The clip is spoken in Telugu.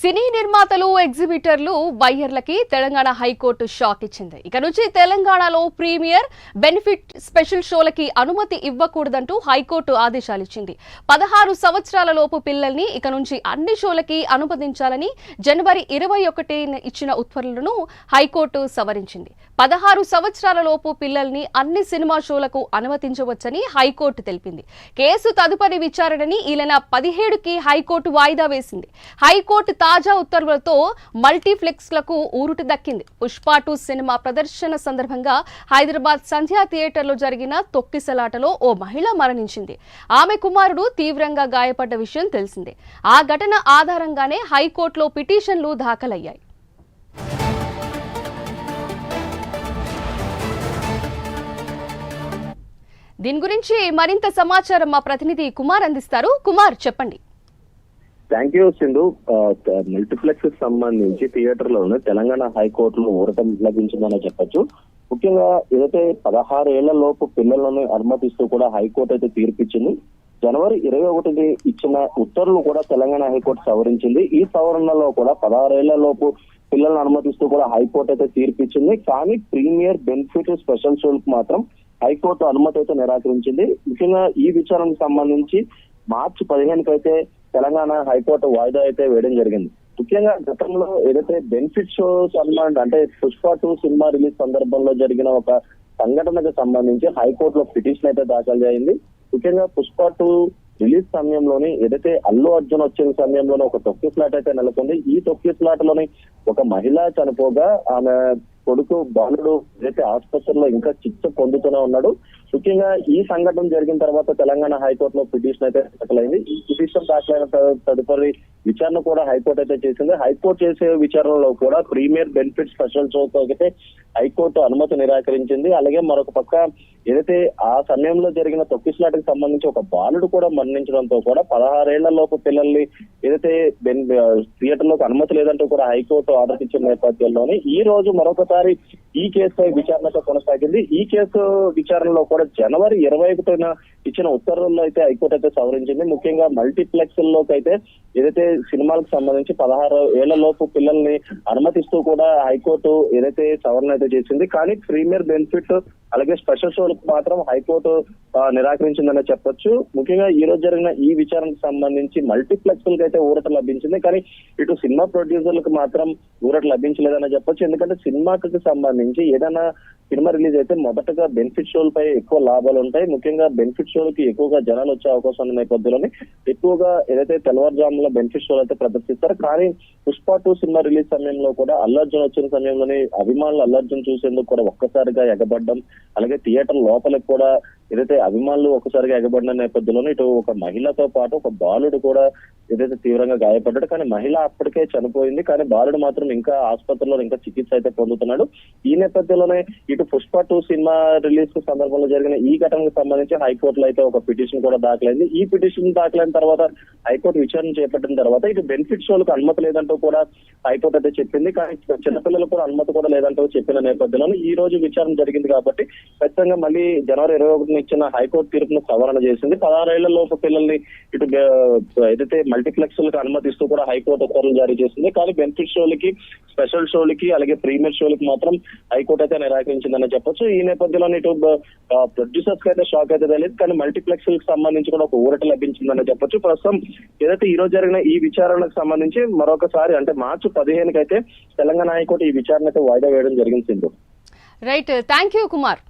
సినీ నిర్మాతలు ఎగ్జిబిటర్లు బయ్యర్లకి తెలంగాణ హైకోర్టు షాక్ ఇచ్చింది. ఇక నుంచి తెలంగాణలో ప్రీమియర్ బెనిఫిట్ స్పెషల్ షోలకి అనుమతి ఇవ్వకూడదంటూ హైకోర్టు ఆదేశాలు ఇచ్చింది. 16 సంవత్సరాల లోపు పిల్లల్ని ఇక నుంచి అన్ని షోలకి అనుమతించాలని జనవరి 21 ఇచ్చిన ఉత్తర్వులను హైకోర్టు సవరించింది. 16 సంవత్సరాల లోపు పిల్లల్ని అన్ని సినిమా షోలకు అనుమతించవచ్చని హైకోర్టు తెలిపింది. కేసు తదుపరి విచారణని ఈ నెల 17కి హైకోర్టు వాయిదా వేసింది. హైకోర్టు తాజా ఉత్తర్వులతో మల్టీప్లెక్స్లకు ఊరుట దక్కింది. పుష్ప 2 సినిమా ప్రదర్శన సందర్భంగా హైదరాబాద్ సంధ్యా థియేటర్లో జరిగిన తొక్కిసలాటలో ఓ మహిళ మరణించింది. ఆమె కుమారుడు తీవ్రంగా గాయపడ్డ విషయం తెలిసిందే. ఆ ఘటన ఆధారంగానే హైకోర్టులో పిటిషన్లు దాఖలయ్యాయి. దీని గురించి మరింత సమాచారం మా ప్రతినిధి కుమార్ అందిస్తారు. కుమార్, చెప్పండి. Thank you Sindhu. మల్టీప్లెక్స్ సంబంధించి థియేటర్లోనే తెలంగాణ హైకోర్టులో ఊరటం లభించిందని చెప్పొచ్చు. ముఖ్యంగా ఏదైతే 16 ఏళ్ల లోపు పిల్లలను అనుమతిస్తూ కూడా హైకోర్టు అయితే తీర్పిచ్చింది. జనవరి 21 ఇచ్చిన ఉత్తర్వులు కూడా తెలంగాణ హైకోర్టు సవరించింది. ఈ సవరణలో కూడా 16 ఏళ్ల లోపు పిల్లలను అనుమతిస్తూ కూడా హైకోర్టు అయితే తీర్పిచ్చింది. కానీ ప్రీమియర్ బెనిఫిట్ స్పెషల్ షోలకు మాత్రం హైకోర్టు అనుమతి అయితే నిరాకరించింది. ముఖ్యంగా ఈ విచారణకు సంబంధించి మార్చి 15కి అయితే తెలంగాణ హైకోర్టు వాయిదా అయితే వేయడం జరిగింది. ముఖ్యంగా గతంలో ఏదైతే బెనిఫిట్ షోస్ అంటే పుష్ప 2 సినిమా రిలీజ్ సందర్భంలో జరిగిన ఒక సంఘటనకు సంబంధించి హైకోర్టులో పిటిషన్ అయితే దాఖలు అయింది. ముఖ్యంగా పుష్ప 2 రిలీజ్ సమయంలోని ఏదైతే అల్లు అర్జున్ వచ్చిన సమయంలోనే ఒక తొక్కిసలాట అయితే నెలకొంది. ఈ తొక్కిసలాటలోని ఒక మహిళ చనిపోగా ఆమె కొడుకు బాలుడు ఏదైతే ఆసుపత్రిలో ఇంకా చికిత్స పొందుతూనే ఉన్నాడు. ముఖ్యంగా ఈ సంఘటన జరిగిన తర్వాత తెలంగాణ హైకోర్టులో పిటిషన్ అయితే దాఖలైంది. ఈ పిటిషన్ దాఖలైన తదుపరి విచారణ కూడా హైకోర్టు అయితే చేసింది. హైకోర్టు చేసే విచారణలో కూడా ప్రీమియర్ బెనిఫిట్ స్పెషల్ షోతో అయితే హైకోర్టు అనుమతి నిరాకరించింది. అలాగే మరొక పక్క ఏదైతే ఆ సమయంలో జరిగిన తొక్కిసలాటకు సంబంధించి ఒక బాలుడు కూడా మరణించడంతో కూడా 16 ఏళ్ల లోపు పిల్లల్ని ఏదైతే థియేటర్లోకి అనుమతి లేదంటూ కూడా హైకోర్టు ఆర్డర్ ఇచ్చిన నేపథ్యంలోనే ఈ రోజు మరొకసారి ఈ కేసుపై విచారణతో కొనసాగింది. ఈ కేసు విచారణలో కూడా జనవరి 21 ఇచ్చిన ఉత్తర్వుల్లో అయితే హైకోర్టు అయితే సవరించింది. ముఖ్యంగా మల్టీప్లెక్స్ లోకి అయితే ఏదైతే సినిమాలకు సంబంధించి 16 ఏళ్ల లోపు పిల్లల్ని అనుమతిస్తూ కూడా హైకోర్టు ఏదైతే సవరణ అయితే చేసింది. కానీ ప్రీమియర్ బెనిఫిట్ అలాగే స్పెషల్ షోలకు మాత్రం హైకోర్టు నిరాకరించిందనే చెప్పొచ్చు. ముఖ్యంగా ఈ రోజు జరిగిన ఈ విచారణకు సంబంధించి మల్టీప్లెక్స్ లకు అయితే ఊరట లభించింది. కానీ ఇటు సినిమా ప్రొడ్యూసర్లకు మాత్రం ఊరట లభించలేదని చెప్పొచ్చు. ఎందుకంటే సినిమాకి సంబంధించి ఏదైనా సినిమా రిలీజ్ అయితే మొదటగా బెనిఫిట్ షోలపై ఎక్కువ లాభాలు ఉంటాయి. ముఖ్యంగా బెనిఫిట్ షోలకి ఎక్కువగా జనాలు వచ్చే అవకాశం ఉన్న నేపథ్యంలోనే ఎక్కువగా ఏదైతే తెల్లవారుజాములో బెనిఫిట్ షోలు అయితే ప్రదర్శిస్తారు. కానీ పుష్ప 2 సినిమా రిలీజ్ సమయంలో కూడా అల్లు అర్జున్ వచ్చిన సమయంలోనే అభిమానులు అల్లు అర్జున్ చూసేందుకు కూడా ఒక్కసారిగా ఎగబడ్డం, అలాగే థియేటర్ లోపలికి కూడా ఏదైతే అభిమానులు ఒక్కసారిగా ఎగబడిన నేపథ్యంలోనే ఇటు ఒక మహిళతో పాటు ఒక బాలుడు కూడా ఏదైతే తీవ్రంగా గాయపడ్డాడు. కానీ మహిళ అప్పటికే చనిపోయింది. కానీ బాలుడు మాత్రం ఇంకా ఆసుపత్రిలో ఇంకా చికిత్స అయితే పొందుతున్నాడు. ఈ నేపథ్యంలోనే ఇటు పుష్ప 2 సినిమా రిలీజ్ సందర్భంలో జరిగిన ఈ ఘటనకు సంబంధించి హైకోర్టులో అయితే ఒక పిటిషన్ కూడా దాఖలైంది. ఈ పిటిషన్ దాఖలైన తర్వాత హైకోర్టు విచారణ చేపట్టిన తర్వాత ఇటు బెనిఫిట్ షోలకు అనుమతి లేదంటూ కూడా హైకోర్టు అయితే చెప్పింది. కానీ చిన్నపిల్లలకు కూడా అనుమతి కూడా లేదంటూ చెప్పిన నేపథ్యంలో ఈ రోజు విచారణ జరిగింది కాబట్టి ఖచ్చితంగా మళ్ళీ జనవరి 21 ఇచ్చిన హైకోర్టు తీర్పును సవరణ చేసింది. 16 ఏళ్ల లోపు పిల్లల్ని ఇటు ఏదైతే మల్టీప్లెక్స్ లకు అనుమతిస్తూ కూడా హైకోర్టు ఉత్తర్వులు జారీ చేసింది. కానీ బెనిఫిట్ షోలకి, స్పెషల్ షోలకి అలాగే ప్రీమియర్ షోలకి మాత్రం హైకోర్టు అయితే నిరాకరించిందని చెప్పొచ్చు. ఈ నేపథ్యంలో ఇటు ప్రొడ్యూసర్స్ కి అయితే షాక్ అయితే తెలియదు. కానీ మల్టీప్లెక్స్ లకు సంబంధించి కూడా ఒక ఊరట లభించిందని చెప్పొచ్చు. ప్రస్తుతం ఏదైతే ఈ రోజు జరిగిన ఈ విచారణకు సంబంధించి మరొకసారి అంటే మార్చి 15కి అయితే తెలంగాణ హైకోర్టు ఈ విచారణ అయితే వాయిదా వేయడం జరిగింది. Right, thank you Kumar.